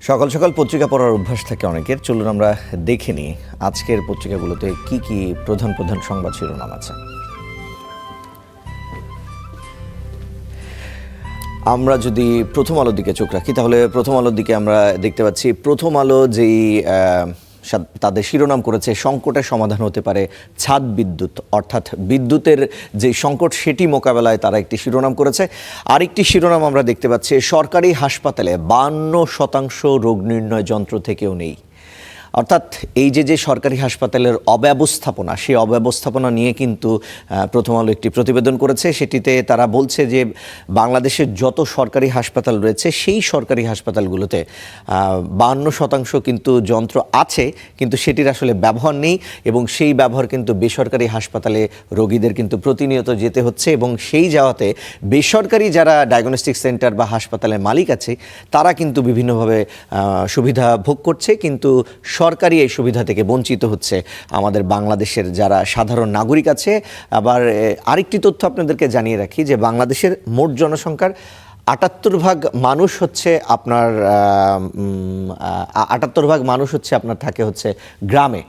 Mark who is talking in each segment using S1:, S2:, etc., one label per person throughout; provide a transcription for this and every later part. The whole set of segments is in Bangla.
S1: সকাল সকাল পত্রিকা পড়ার অভ্যাস থাকে অনেকের। চলুন আমরা দেখে নিই আজকের পত্রিকাগুলোতে কি কি প্রধান প্রধান সংবাদ শিরোনাম আছে। আমরা যদি প্রথম আলোর দিকে চোখ রাখি তাহলে প্রথম আলোর দিকে আমরা দেখতে পাচ্ছি প্রথম আলো যেই তাদের শিরোনাম করেছে সংকটের সমাধান হতে পারে ছাদ বিদ্যুৎ, অর্থাৎ বিদ্যুতের যে সংকট সেটি মোকাবেলায় তারা একটি শিরোনাম করেছে। আরেকটি শিরোনাম আমরা দেখতে পাচ্ছি সরকারি হাসপাতালে 52% রোগ নির্ণয় যন্ত্র থেকেও নেই। অর্থাৎ এই যে সরকারি হাসপাতালের অব্যবস্থাপনা, সেই অব্যবস্থাপনা নিয়ে কিন্তু প্রথম আলো একটি প্রতিবেদন করেছে। সেটিতে তারা বলছে যে বাংলাদেশের যত সরকারি হাসপাতাল রয়েছে সেই সরকারি হাসপাতালগুলোতে 52% কিন্তু যন্ত্র আছে, কিন্তু সেটির আসলে ব্যবহার নেই এবং সেই ব্যবহার কিন্তু বেসরকারি হাসপাতালে রোগীদের কিন্তু প্রতিনিয়ত যেতে হচ্ছে এবং সেই যাওয়াতে বেসরকারি যারা ডায়াগনস্টিক সেন্টার বা হাসপাতালের মালিক আছে তারা কিন্তু বিভিন্নভাবে সুবিধা ভোগ করছে, কিন্তু সরকারি এই সুবিধা থেকে বঞ্চিত হচ্ছে আমাদের বাংলাদেশের যারা সাধারণ নাগরিক আছে। আবার আরেকটি তথ্য আপনাদেরকে জানিয়ে রাখি যে বাংলাদেশের মোট জনসংখ্যার 78% মানুষ হচ্ছে আপনার 78% মানুষ হচ্ছে আপনার থাকে হচ্ছে গ্রামে।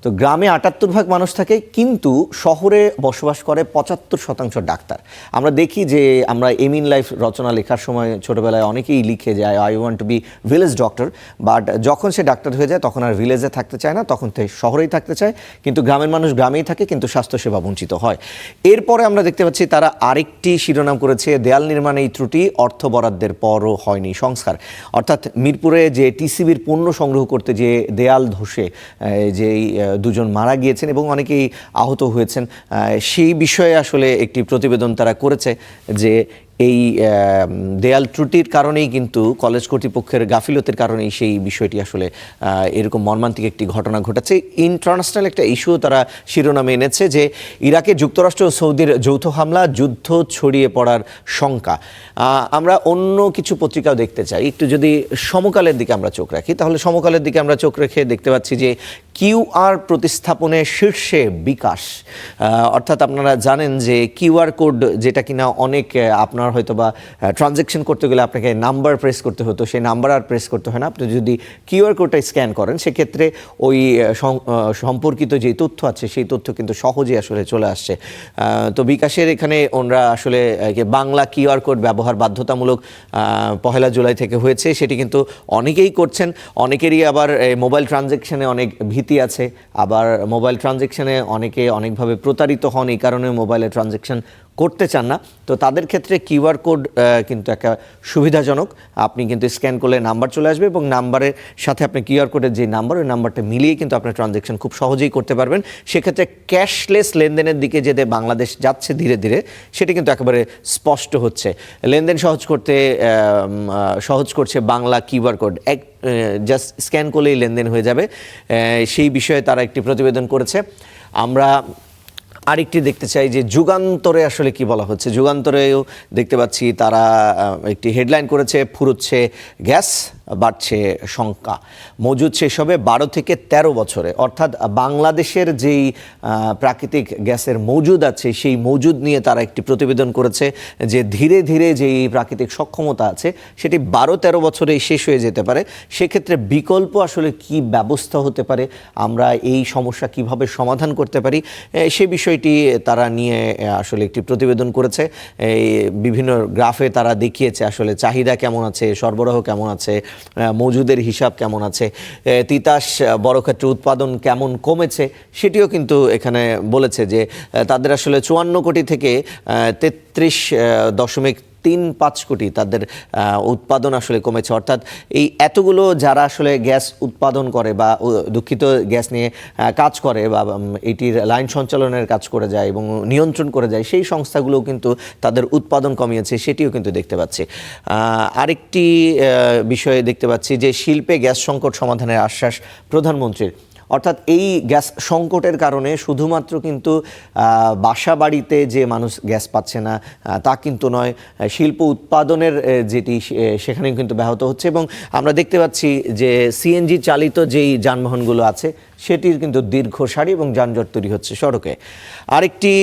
S1: তো গ্রামে 78% মানুষ থাকে, কিন্তু শহরে বসবাস করে 75% ডাক্তার। আমরা দেখি যে আমরা এম ইন লাইফ রচনা লেখার সময় ছোটোবেলায় অনেকেই লিখে যায় I want to be village doctor, but যখন সে ডাক্তার হয়ে যায় তখন আর ভিলেজে থাকতে চায় না, তখন শহরেই থাকতে চায়। কিন্তু গ্রামের মানুষ গ্রামেই থাকে, কিন্তু স্বাস্থ্যসেবা বঞ্চিত হয়। এরপরে আমরা দেখতে পাচ্ছি তারা আরেকটি শিরোনাম করেছে দেয়াল নির্মাণে এই ত্রুটি, অর্থ বরাদ্দের পরও হয়নি সংস্কার। অর্থাৎ মিরপুরে যে টিসিবির পণ্য সংগ্রহ করতে যে দেয়াল ধসে যেই দুজন মারা গিয়েছেন এবং অনেকেই আহত হয়েছেন, সেই বিষয়ে আসলে একটি প্রতিবেদন তারা করেছে যে এই দেয়াল ত্রুটির কারণেই কিন্তু কলেজ কর্তৃপক্ষের গাফিলতির কারণেই সেই বিষয়টি আসলে এরকম মর্মান্তিক একটি ঘটনা ঘটেছে। ইন্টারন্যাশনাল একটা ইস্যু তারা শিরোনামে এনেছে যে ইরাকে যুক্তরাষ্ট্র ও সৌদির যৌথ হামলা, যুদ্ধ ছড়িয়ে পড়ার শঙ্কা। আমরা অন্য কিছু পত্রিকাও দেখতে চাই। একটু যদি সমকালের দিকে আমরা চোখ রাখি তাহলে সমকালের দিকে আমরা চোখ রেখে দেখতে পাচ্ছি যে কিউআর প্রতিস্থাপনে শীর্ষে বিকাশ। অর্থাৎ আপনারা জানেন যে কিউআর কোড যেটা কিনা অনেক আপনার হয়তো বা ট্রানজ্যাকশন করতে গেলে আপনাকে নাম্বার প্রেস করতে হতো, সেই নাম্বার আর প্রেস করতে হয় না। আপনি যদি কিউআর কোডটা স্ক্যান করেন সেক্ষেত্রে ওই সম্পর্কিত যে তথ্য আছে সেই তথ্য কিন্তু সহজেই আসলে চলে আসছে। তো বিকাশের এখানে ওনারা আসলে বাংলা কিউআর কোড ব্যবহার বাধ্যতামূলক 1 জুলাই থেকে হয়েছে, সেটি কিন্তু অনেকেই করছেন। অনেকেরই আবার মোবাইল ট্রানজ্যাকশানে অনেক ভীতি আছে, আবার মোবাইল ট্রানজ্যাকশানে অনেকে অনেকভাবে প্রতারিত হন, এই কারণে মোবাইলে ট্রানজ্যাকশান করতে চান না। তো তাদের ক্ষেত্রে কিউআর কোড কিন্তু একটা সুবিধাজনক। আপনি কিন্তু স্ক্যান করলে নাম্বার চলে আসবে এবং নাম্বারের সাথে আপনি কিউআর কোডের যে নাম্বার, ওই নাম্বারটা মিলিয়ে কিন্তু আপনার ট্রানজ্যাকশন খুব সহজেই করতে পারবেন। সেক্ষেত্রে ক্যাশলেস লেনদেনের দিকে যে বাংলাদেশ যাচ্ছে ধীরে ধীরে, সেটি কিন্তু একেবারে স্পষ্ট হচ্ছে। লেনদেন সহজ করছে Bangla QR code. Just scan করলেই লেনদেন হয়ে যাবে, সেই বিষয়ে তারা একটি প্রতিবেদন করেছে। আমরা আরেকটি দেখতে চাই যে যুগান্তরে আসলে কি বলা হচ্ছে। যুগান্তরেও দেখতে পাচ্ছি তারা একটি হেডলাইন করেছে ফুরোচ্ছে গ্যাস, বাড়ছে শঙ্কা, মজুদ শেষ হবে 12 থেকে 13 বছরে। অর্থাৎ বাংলাদেশের যেই প্রাকৃতিক গ্যাসের মজুদ আছে সেই মজুদ নিয়ে তারা একটি প্রতিবেদন করেছে যে ধীরে ধীরে যেই প্রাকৃতিক সক্ষমতা আছে সেটি 12-13 বছরেই শেষ হয়ে যেতে পারে। সেক্ষেত্রে বিকল্প আসলে কি ব্যবস্থা হতে পারে, আমরা এই সমস্যা কিভাবে সমাধান করতে পারি, সে বিষয়টি তারা নিয়ে আসলে একটি প্রতিবেদন করেছে। এই বিভিন্ন গ্রাফে তারা দেখিয়েছে আসলে চাহিদা কেমন আছে, সরবরাহ কেমন আছে, মজুদের হিসাব কেমন আছে, তিতাস বড়ক্ষেত্রে উৎপাদন কেমন কমেছে, সেটিও কিন্তু এখানে বলেছে যে তাদের আসলে 54 কোটি থেকে 33.35 কোটি তাদের উৎপাদন আসলে কমেছে। অর্থাৎ এই এতগুলো যারা আসলে গ্যাস উৎপাদন করে বা দুঃখিত গ্যাস নিয়ে কাজ করে বা এটির লাইন সঞ্চালনের কাজ করে যায় এবং নিয়ন্ত্রণ করে যায়, সেই সংস্থাগুলোও কিন্তু তাদের উৎপাদন কমিয়েছে, সেটিও কিন্তু দেখতে পাচ্ছি। আরেকটি বিষয়ে দেখতে পাচ্ছি যে শিল্পে গ্যাস সংকট সমাধানের আশ্বাস প্রধানমন্ত্রীর। অর্থাৎ এই গ্যাস সংকটের কারণে শুধুমাত্র কিন্তু বাসা বাড়িতে যে মানুষ গ্যাস পাচ্ছে না তা কিন্তু নয়, শিল্প উৎপাদনের যেটি সেখানেও কিন্তু ব্যাহত হচ্ছে। এবং আমরা দেখতে পাচ্ছি যে সিএনজি চালিত যেই যানবাহনগুলো আছে সেটির কিন্তু দীর্ঘ সারি এবং যানজট তৈরি হচ্ছে সড়কে। আরেকটি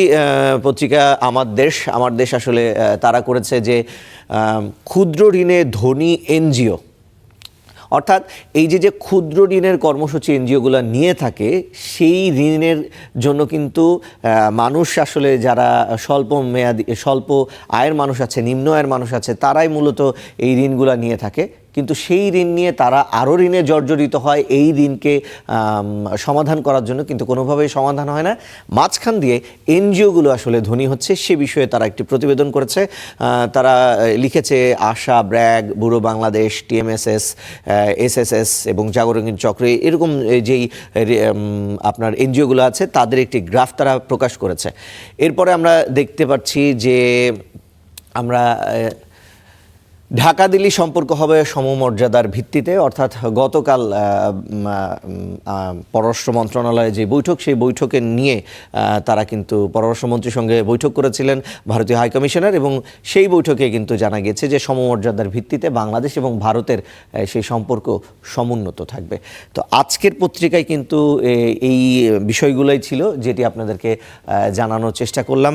S1: পত্রিকা আমার দেশ আসলে তারা করেছে যে ক্ষুদ্র ঋণে ধনী এনজিও, অর্থাৎ এই যে ক্ষুদ্র ঋণের কর্মসূচি এনজিওগুলো নিয়ে থাকে, সেই ঋণের জন্য কিন্তু মানুষ আসলে যারা স্বল্প মেয়াদি স্বল্প আয়ের মানুষ আছে, নিম্ন আয়ের মানুষ আছে, তারাই মূলত এই ঋণগুলো নিয়ে থাকে। কিন্তু সেই ঋণ নিয়ে তারা আরও ঋণে জর্জরিত হয়। এই ঋণকে সমাধান করার জন্য কিন্তু কোনোভাবেই সমাধান হয় না। মাঝখান দিয়ে এনজিওগুলো আসলে ধনী হচ্ছে, সে বিষয়ে তারা একটি প্রতিবেদন করেছে। তারা লিখেছে আশা, ব্র্যাক, ব্যুরো বাংলাদেশ, টিএমএসএস, এসএসএস এবং জাগরণ চক্র, এরকম যেই আপনার এনজিওগুলো আছে তাদের একটি গ্রাফ তারা প্রকাশ করেছে। এরপরে আমরা দেখতে পাচ্ছি যে আমরা ঢাকা দিল্লি সম্পর্ক হবে সমমর্যাদার ভিত্তিতে, অর্থাৎ গতকাল পররাষ্ট্র মন্ত্রণালয়ে যে বৈঠক, সেই বৈঠকে নিয়ে তারা কিন্তু পররাষ্ট্রমন্ত্রীর সঙ্গে বৈঠক করেছিলেন ভারতীয় হাইকমিশনার, এবং সেই বৈঠকে কিন্তু জানা গেছে যে সমমর্যাদার ভিত্তিতে বাংলাদেশ এবং ভারতের সেই সম্পর্ক সমুন্নত থাকবে। তো আজকের পত্রিকায় কিন্তু এই বিষয়গুলোই ছিল যেটি আপনাদেরকে জানানোর চেষ্টা করলাম।